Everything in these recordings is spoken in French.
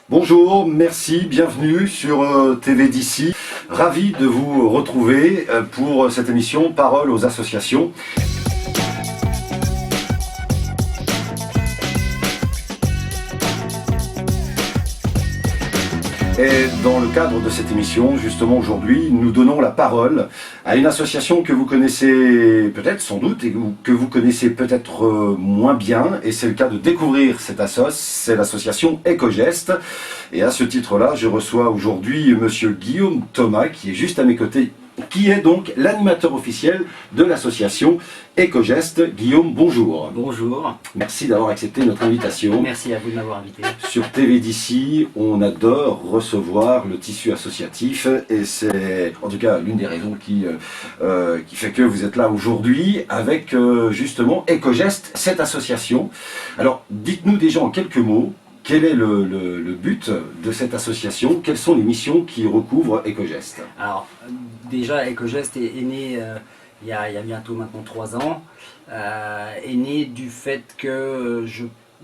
Bonjour, merci, bienvenue sur TV d'ici. Ravi de vous retrouver pour cette émission Parole aux associations. Et dans le cadre de cette émission, justement aujourd'hui, nous donnons la parole à une association que vous connaissez peut-être, sans doute, et que vous connaissez peut-être moins bien. Et c'est le cas de découvrir cette assoce, c'est l'association Éco-Gestes. Et à ce titre-là, je reçois aujourd'hui monsieur Guillaume Thomas, qui est juste à mes côtés, qui est donc l'animateur officiel de l'association Éco-Gestes. Guillaume, bonjour. Bonjour. Merci d'avoir accepté notre invitation. Merci à vous de m'avoir invité. Sur TV d'ici, on adore recevoir le tissu associatif et c'est en tout cas l'une des raisons qui fait que vous êtes là aujourd'hui avec justement Éco-Gestes, cette association. Alors dites-nous déjà en quelques mots, quel est le but de cette association? Quelles sont les missions qui recouvrent Éco-Gestes? Alors déjà Éco-Gestes est né il y a bientôt maintenant 3 ans, est né du fait que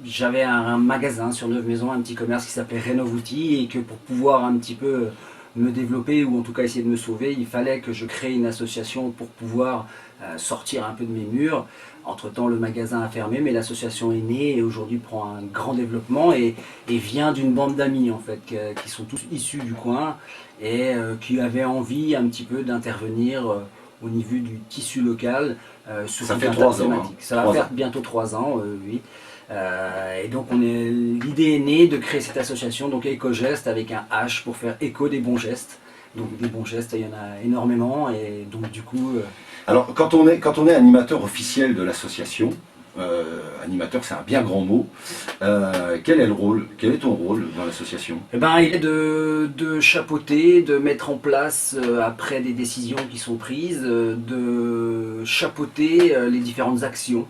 j'avais un magasin sur Neuve-Maisons, un petit commerce qui s'appelait Rénov-Outils, et que pour pouvoir un petit peu me développer ou en tout cas essayer de me sauver, il fallait que je crée une association pour pouvoir sortir un peu de mes murs. Entre-temps, le magasin a fermé, mais l'association est née et aujourd'hui prend un grand développement et vient d'une bande d'amis en fait, qui sont tous issus du coin et qui avaient envie un petit peu d'intervenir au niveau du tissu local sur Ça tout fait un tas 3 de ans. thématiques. Ça va 3 faire ans. bientôt 3 ans, oui. Et donc l'idée est née de créer cette association, donc Éco-Gestes avec un H pour faire écho des bons gestes. Donc des bons gestes, il y en a énormément et donc du coup... Alors quand on est animateur officiel de l'association, animateur c'est un bien grand mot, quel est le rôle? Quel est ton rôle dans l'association? Eh ben, il est de chapeauter, de mettre en place, après des décisions qui sont prises, de chapeauter les différentes actions.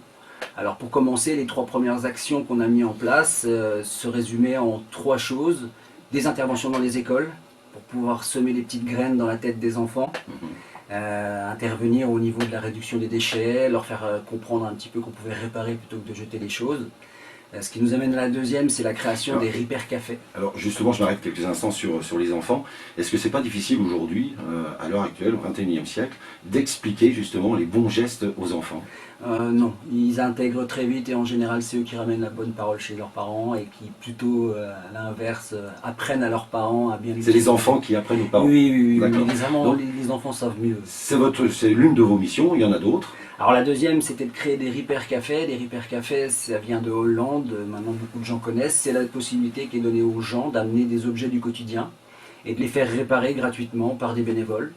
Alors pour commencer, les 3 premières actions qu'on a mis en place se résumaient en 3 choses. Des interventions dans les écoles, pour pouvoir semer des petites graines dans la tête des enfants. Intervenir au niveau de la réduction des déchets, leur faire comprendre un petit peu qu'on pouvait réparer plutôt que de jeter les choses. Ce qui nous amène à la deuxième, c'est la création des Repair Cafés. Alors justement, je m'arrête quelques instants sur les enfants. Est-ce que c'est pas difficile aujourd'hui, à l'heure actuelle, au XXIe siècle, d'expliquer justement les bons gestes aux enfants? Non, ils intègrent très vite et en général c'est eux qui ramènent la bonne parole chez leurs parents et qui plutôt à l'inverse apprennent à leurs parents à bien les... C'est les enfants qui apprennent aux parents? Oui, D'accord. Les enfants savent mieux. C'est l'une de vos missions, il y en a d'autres? Alors la deuxième, c'était de créer des Repair Cafés. Les Repair Cafés, ça vient de Hollande, maintenant beaucoup de gens connaissent. C'est la possibilité qui est donnée aux gens d'amener des objets du quotidien et de les faire réparer gratuitement par des bénévoles.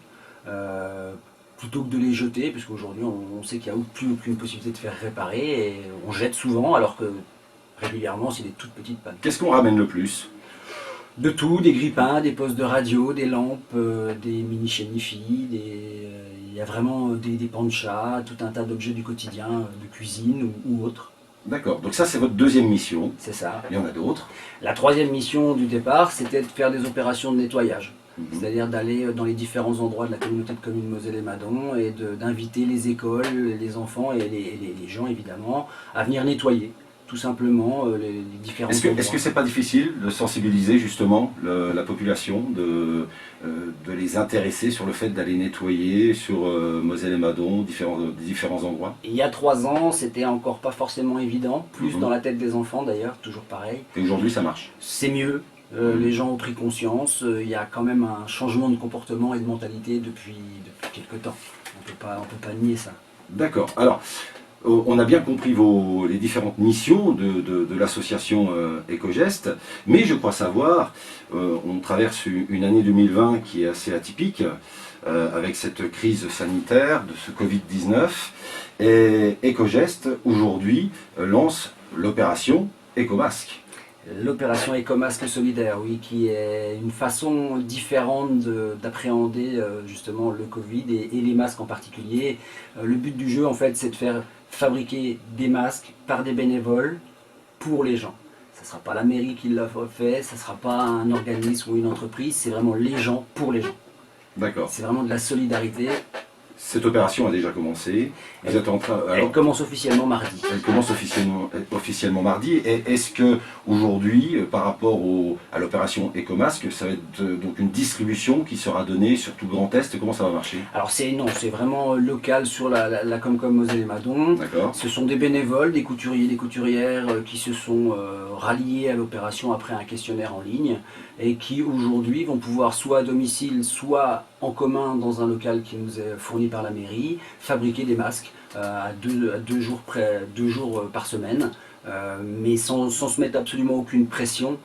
Plutôt que de les jeter, parce qu'aujourd'hui on sait qu'il n'y a plus aucune possibilité de faire réparer et on jette souvent alors que régulièrement c'est des toutes petites pannes. Qu'est-ce qu'on ramène le plus? De tout, des grippins, des postes de radio, des lampes, des mini chenifis, il y a vraiment des pans de chat, tout un tas d'objets du quotidien, de cuisine ou autres. D'accord, donc ça c'est votre deuxième mission. C'est ça. Il y en a d'autres. La troisième mission du départ, c'était de faire des opérations de nettoyage. C'est-à-dire d'aller dans les différents endroits de la communauté de communes Moselle et Madon et d'inviter les écoles, les enfants et les gens évidemment à venir nettoyer tout simplement les différents endroits. Est-ce que c'est pas difficile de sensibiliser justement la population, de les intéresser sur le fait d'aller nettoyer sur Moselle et Madon, différents endroits? Il y a 3 ans, c'était encore pas forcément évident, plus dans la tête des enfants d'ailleurs, toujours pareil. Et aujourd'hui ça marche? C'est mieux. Les gens ont pris conscience, il y a quand même un changement de comportement et de mentalité depuis quelques temps. On peut pas nier ça. D'accord. Alors, on a bien compris les différentes missions de l'association Éco-Gestes, mais je crois savoir, on traverse une année 2020 qui est assez atypique, avec cette crise sanitaire de ce Covid-19, et Éco-Gestes, aujourd'hui, lance l'opération Éco-Masque. L'opération Éco-Masque solidaire, oui, qui est une façon différente d'appréhender justement le Covid et les masques en particulier. Le but du jeu, en fait, c'est de faire fabriquer des masques par des bénévoles pour les gens. Ça ne sera pas la mairie qui l'a fait, ça ne sera pas un organisme ou une entreprise, c'est vraiment les gens pour les gens. D'accord. C'est vraiment de la solidarité Cette opération a déjà commencé. Vous êtes en train. Elle commence officiellement mardi. Elle commence officiellement mardi. Et est-ce que aujourd'hui, par rapport à l'opération Ecomasque, ça va être donc une distribution qui sera donnée sur tout le Grand Est? Comment ça va marcher? Alors c'est vraiment local sur la Comcom Moselle-et-Madon. D'accord. Ce sont des bénévoles, des couturiers, des couturières qui se sont ralliés à l'opération après un questionnaire en ligne et qui aujourd'hui vont pouvoir soit à domicile, soit en commun dans un local qui nous est fourni par la mairie, fabriquer des masques à deux jours par semaine, mais sans se mettre absolument aucune pression.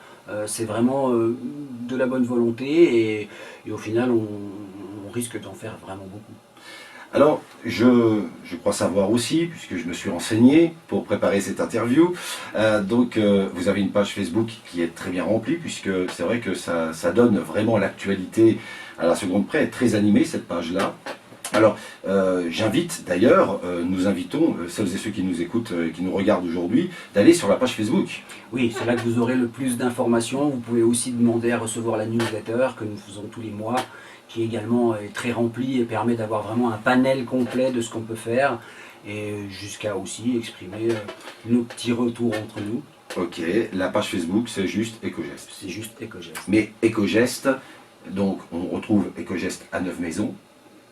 C'est vraiment de la bonne volonté et au final on risque d'en faire vraiment beaucoup. Alors, je crois savoir aussi, puisque je me suis renseigné pour préparer cette interview, vous avez une page Facebook qui est très bien remplie, puisque c'est vrai que ça donne vraiment l'actualité à la seconde près, elle est très animée cette page-là. Alors, j'invite d'ailleurs, nous invitons celles et ceux qui nous écoutent, qui nous regardent aujourd'hui, d'aller sur la page Facebook. Oui, c'est là que vous aurez le plus d'informations. Vous pouvez aussi demander à recevoir la newsletter que nous faisons tous les mois, qui également est très remplie et permet d'avoir vraiment un panel complet de ce qu'on peut faire et jusqu'à aussi exprimer nos petits retours entre nous. Ok, la page Facebook c'est juste Ecogest. C'est juste Ecogest. Mais Ecogest, donc on retrouve Ecogest à Neuve-Maisons,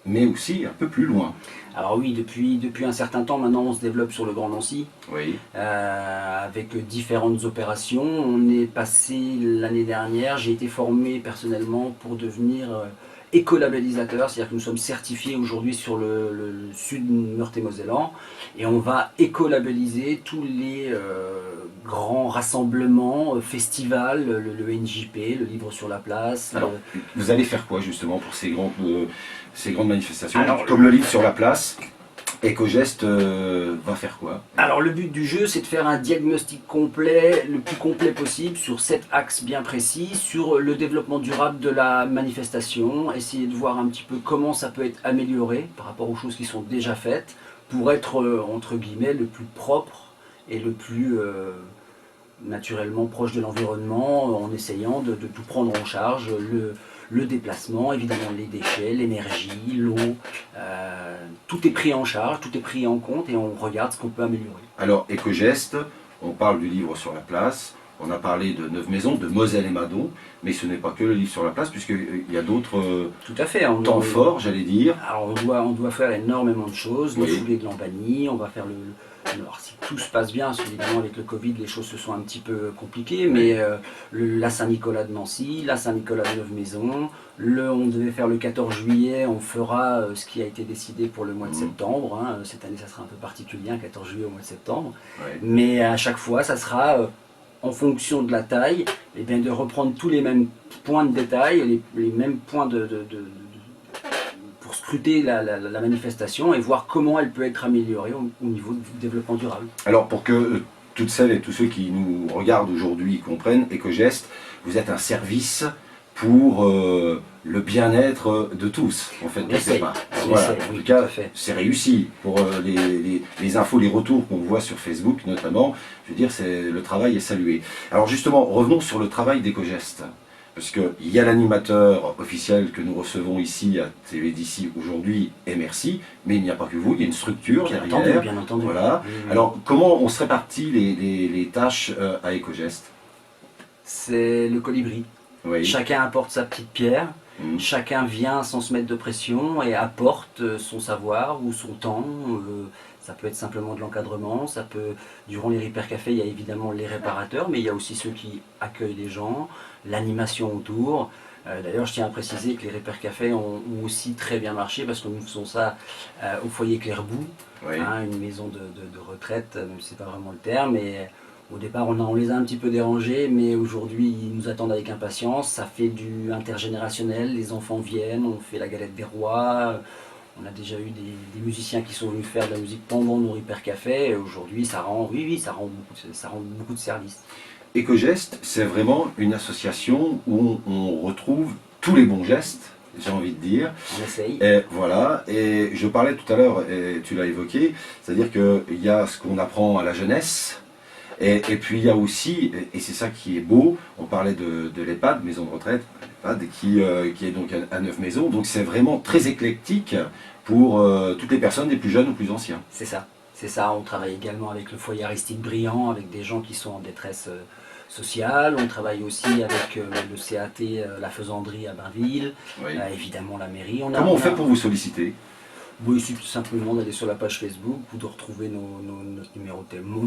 mais aussi un peu plus loin. Alors oui, depuis un certain temps maintenant on se développe sur le Grand Nancy, oui. Avec différentes opérations. On est passé l'année dernière, j'ai été formé personnellement pour devenir écolabellisateur, c'est-à-dire que nous sommes certifiés aujourd'hui sur le sud Meurthe-et-Mosellan et on va écolabelliser tous les grands rassemblements, festivals, le NJP, le Livre sur la Place. Alors, vous allez faire quoi justement pour ces grandes manifestations? Comme le Livre sur la Place, Ecogest va faire quoi? Alors le but du jeu, c'est de faire un diagnostic complet, le plus complet possible, sur 7 axes bien précis, sur le développement durable de la manifestation, essayer de voir un petit peu comment ça peut être amélioré par rapport aux choses qui sont déjà faites, pour être, entre guillemets, le plus propre et le plus naturellement proche de l'environnement, en essayant de tout prendre en charge, le déplacement, évidemment les déchets, l'énergie, l'eau, tout est pris en charge, tout est pris en compte et on regarde ce qu'on peut améliorer. Alors Ecogest, on parle du Livre sur la Place, on a parlé de Neuve-Maisons, de Moselle-et-Madon, mais ce n'est pas que le Livre sur la Place, puisqu'il y a d'autres temps forts, j'allais dire. Alors on doit faire énormément de choses, oui. Les foulées de Lambani, on va faire alors si tout se passe bien, parce qu'évidemment avec le Covid les choses se sont un petit peu compliquées, mais la Saint-Nicolas de Nancy, la Saint-Nicolas de Neuve-Maisons, on devait faire le 14 juillet, on fera ce qui a été décidé pour le mois de septembre, hein. Cette année ça sera un peu particulier, un 14 juillet au mois de septembre, mais à chaque fois ça sera en fonction de la taille, et bien de reprendre tous les mêmes points de détail, les mêmes points pour scruter la manifestation et voir comment elle peut être améliorée au niveau du développement durable. Alors pour que toutes celles et tous ceux qui nous regardent aujourd'hui comprennent, Ecogest, vous êtes un service pour le bien-être de tous, en fait, quelque part. Voilà. En tout cas, c'est réussi. Pour les infos, les retours qu'on voit sur Facebook notamment, je veux dire, le travail est salué. Alors justement, revenons sur le travail d'Ecogest. Parce qu'il y a l'animateur officiel que nous recevons ici à TV d'ici aujourd'hui, et merci, mais il n'y a pas que vous, il y a une structure derrière. Bien entendu. Voilà. Oui. Alors, comment on se répartit les tâches à Ecogest? C'est le colibri. Oui. Chacun apporte sa petite pierre, chacun vient sans se mettre de pression et apporte son savoir ou son temps. Ça peut être simplement de l'encadrement, ça peut, durant les Repair Café, il y a évidemment les réparateurs, mais il y a aussi ceux qui accueillent les gens, l'animation autour. D'ailleurs, je tiens à préciser que les Repair Café ont aussi très bien marché parce que nous faisons ça au foyer Clairbout, oui. Une maison de retraite, même si ce n'est pas vraiment le terme. Et au départ, on les a un petit peu dérangés, mais aujourd'hui, ils nous attendent avec impatience. Ça fait du intergénérationnel, les enfants viennent, on fait la galette des rois. On a déjà eu des musiciens qui sont venus faire de la musique pendant nos Repair Café, et aujourd'hui ça rend beaucoup de services. Ecogest, c'est vraiment une association où on retrouve tous les bons gestes, j'ai envie de dire. On essaye. Et voilà, et je parlais tout à l'heure, et tu l'as évoqué, c'est-à-dire qu'il y a ce qu'on apprend à la jeunesse, Et puis il y a aussi, et c'est ça qui est beau, on parlait de l'EHPAD, maison de retraite, l'EHPAD, qui est donc à 9 maisons, donc c'est vraiment très éclectique pour toutes les personnes, des plus jeunes aux plus anciens. C'est ça. C'est ça, on travaille également avec le foyer Aristide Briand, avec des gens qui sont en détresse sociale. On travaille aussi avec le CAT, la Faisanderie à Bainville, Oui. évidemment la mairie. Comment on fait pour vous solliciter? Oui, c'est tout simplement d'aller sur la page Facebook ou de retrouver mon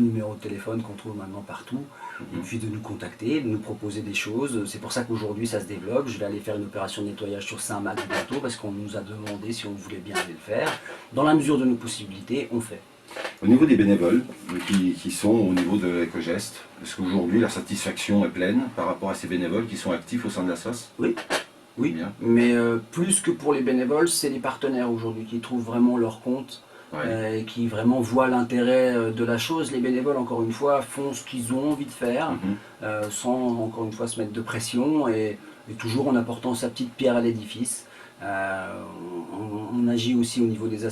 numéro de téléphone qu'on trouve maintenant partout, et puis de nous contacter, de nous proposer des choses. C'est pour ça qu'aujourd'hui ça se développe. Je vais aller faire une opération de nettoyage sur Saint-Max bientôt parce qu'on nous a demandé si on voulait bien aller le faire. Dans la mesure de nos possibilités, on fait. Au niveau des bénévoles qui sont au niveau de Ecogest, est-ce qu'aujourd'hui la satisfaction est pleine par rapport à ces bénévoles qui sont actifs au sein de la SOS? Oui. Oui, bien. Mais plus que pour les bénévoles, c'est les partenaires aujourd'hui qui trouvent vraiment leur compte et qui vraiment voient l'intérêt de la chose. Les bénévoles, encore une fois, font ce qu'ils ont envie de faire sans, encore une fois, se mettre de pression et toujours en apportant sa petite pierre à l'édifice. On agit aussi au niveau des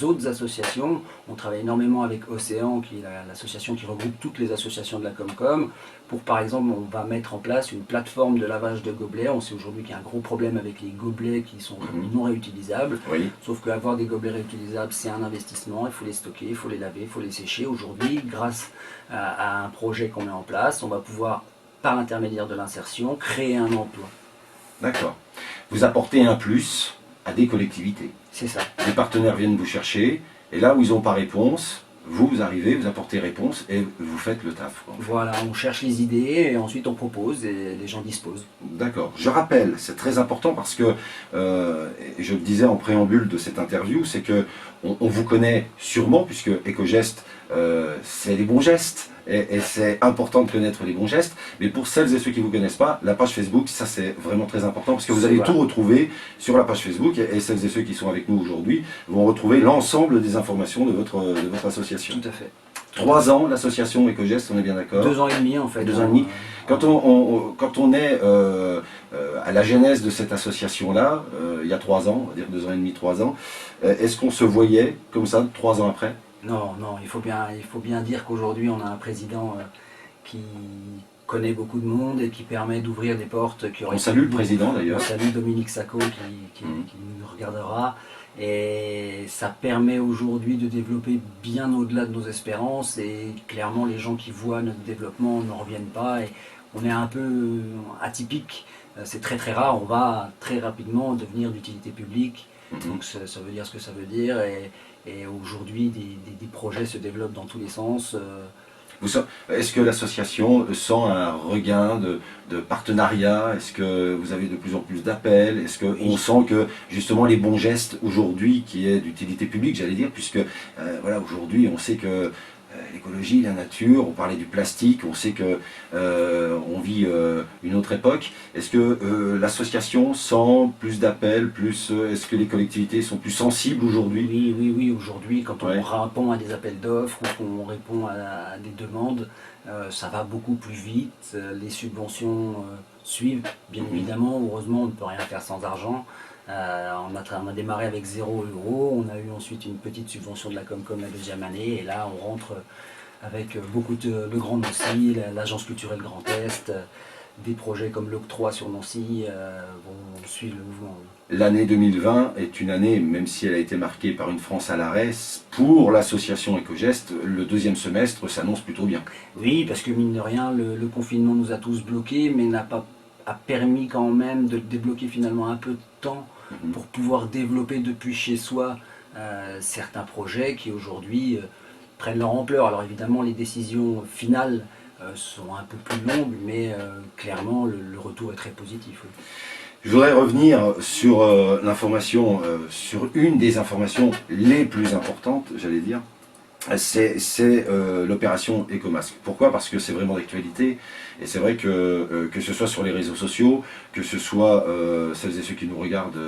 autres associations. On travaille énormément avec Océan, qui est l'association qui regroupe toutes les associations de la Comcom. Pour, par exemple, on va mettre en place une plateforme de lavage de gobelets. On sait aujourd'hui qu'il y a un gros problème avec les gobelets qui sont non réutilisables. Oui. Sauf qu'avoir des gobelets réutilisables, c'est un investissement. Il faut les stocker, il faut les laver, il faut les sécher. Aujourd'hui, grâce à un projet qu'on met en place, on va pouvoir, par l'intermédiaire de l'insertion, créer un emploi. D'accord. Vous apportez un plus à des collectivités. C'est ça. Les partenaires viennent vous chercher, et là où ils n'ont pas réponse, vous arrivez, vous apportez réponse, et vous faites le taf. Voilà, on cherche les idées, et ensuite on propose, et les gens disposent. D'accord. Je rappelle, c'est très important parce que, et je le disais en préambule de cette interview, c'est que on vous connaît sûrement, puisque Ecogest, c'est les bons gestes. Et c'est important de connaître les bons gestes, mais pour celles et ceux qui ne vous connaissent pas, la page Facebook, ça c'est vraiment très important, parce que vous allez tout retrouver sur la page Facebook, et celles et ceux qui sont avec nous aujourd'hui vont retrouver l'ensemble des informations de votre association. Tout à fait. 3 ans, l'association Ecogest, on est bien d'accord? 2 ans et demi en fait. 2 ans et demi. Quand on est à la genèse de cette association-là, il y a 3 ans, on va dire 2 ans et demi, 3 ans, est-ce qu'on se voyait comme ça 3 ans après? Non, non, il faut bien dire qu'aujourd'hui on a un président qui connaît beaucoup de monde et qui permet d'ouvrir des portes. On salue le président d'ailleurs. On salue Dominique Sacco qui nous regardera. Et ça permet aujourd'hui de développer bien au-delà de nos espérances. Et clairement les gens qui voient notre développement n'en reviennent pas. Et on est un peu atypique. C'est très très rare. On va très rapidement devenir d'utilité publique. Donc ça veut dire ce que ça veut dire. Et aujourd'hui, des projets se développent dans tous les sens. Est-ce que l'association sent un regain de partenariat? Est-ce que vous avez de plus en plus d'appels? Est-ce qu'on sent que justement les bons gestes aujourd'hui, qui est d'utilité publique, j'allais dire, puisque voilà, aujourd'hui on sait que l'écologie, la nature, on parlait du plastique, on sait que on vit une autre époque. Est-ce que l'association sent plus d'appels, est-ce que les collectivités sont plus sensibles aujourd'hui? Oui, aujourd'hui, quand on répond à des appels d'offres ou qu'on répond à des demandes, ça va beaucoup plus vite. Les subventions suivent, bien évidemment. Heureusement, on ne peut rien faire sans argent. On a démarré avec 0 €, on a eu ensuite une petite subvention de la Comcom la 2e année, et là on rentre avec beaucoup de le Grand Nancy, l'Agence culturelle Grand Est, des projets comme l'Octroi sur Nancy vont suivre le mouvement. L'année 2020 est une année, même si elle a été marquée par une France à l'arrêt, pour l'association Ecogest, le 2e semestre s'annonce plutôt bien. Oui, parce que mine de rien, le confinement nous a tous bloqués, mais a permis quand même de débloquer finalement un peu de temps pour pouvoir développer depuis chez soi certains projets qui aujourd'hui prennent leur ampleur. Alors évidemment les décisions finales sont un peu plus longues, mais clairement le retour est très positif. Oui. Je voudrais revenir sur l'information, sur une des informations les plus importantes, j'allais dire, c'est l'opération Ecomasque. Pourquoi? Parce que c'est vraiment d'actualité, et c'est vrai que ce soit sur les réseaux sociaux, que ce soit celles et ceux qui nous regardent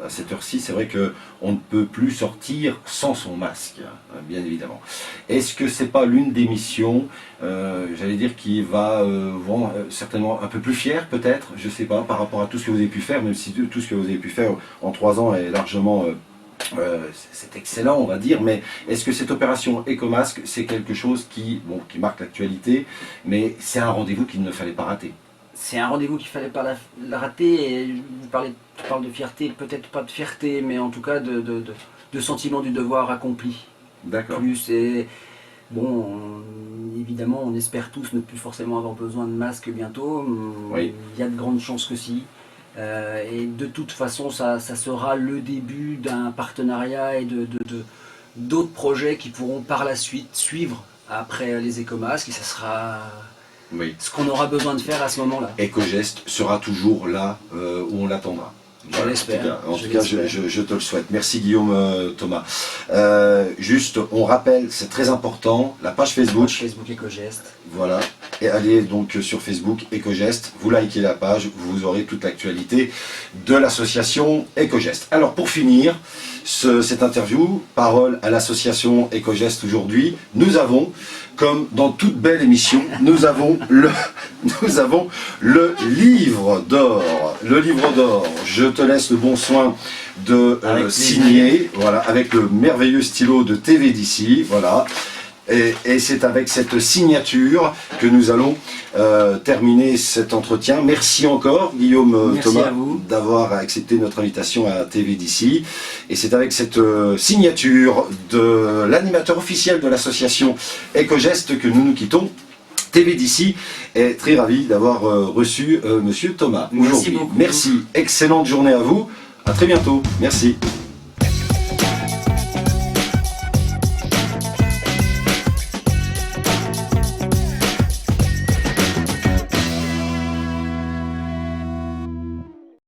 à cette heure-ci, c'est vrai qu'on ne peut plus sortir sans son masque, bien évidemment. Est-ce que c'est pas l'une des missions, j'allais dire, qui va rendre certainement un peu plus fier, peut-être, je sais pas, par rapport à tout ce que vous avez pu faire, même si tout ce que vous avez pu faire en 3 ans est largement c'est excellent, on va dire, mais est-ce que cette opération Ecomasque, c'est quelque chose qui marque l'actualité, mais c'est un rendez-vous qu'il ne fallait pas rater? C'est un rendez-vous qu'il ne fallait pas la rater, et tu parles de fierté, peut-être pas de fierté, mais en tout cas de sentiment du devoir accompli. D'accord. Plus, et bon, évidemment, on espère tous ne plus forcément avoir besoin de masque bientôt. Oui. Il y a de grandes chances que si. Et de toute façon, ça sera le début d'un partenariat et d'autres projets qui pourront par la suite suivre après les écomasques, et ça sera ce qu'on aura besoin de faire à ce moment-là. Ecogest sera toujours là où on l'attendra. Je l'espère. En tout cas, je te le souhaite. Merci Guillaume Thomas. Juste, on rappelle, c'est très important, la page Facebook. Facebook Ecogest. Voilà. Et allez donc sur Facebook Ecogest, vous likez la page, vous aurez toute l'actualité de l'association Ecogest. Alors pour finir cette interview, parole à l'association Ecogest aujourd'hui, nous avons, comme dans toute belle émission, nous avons le livre d'or. Le livre d'or, je te laisse le bon soin de signer, voilà, avec le merveilleux stylo de TV d'ici, voilà. Et c'est avec cette signature que nous allons terminer cet entretien. Merci encore Guillaume Thomas d'avoir accepté notre invitation à TV d'ici. Et c'est avec cette signature de l'animateur officiel de l'association Ecogest que nous nous quittons. TV d'ici est très ravi d'avoir reçu Monsieur Thomas aujourd'hui. Merci beaucoup. Merci, excellente journée à vous. À très bientôt. Merci.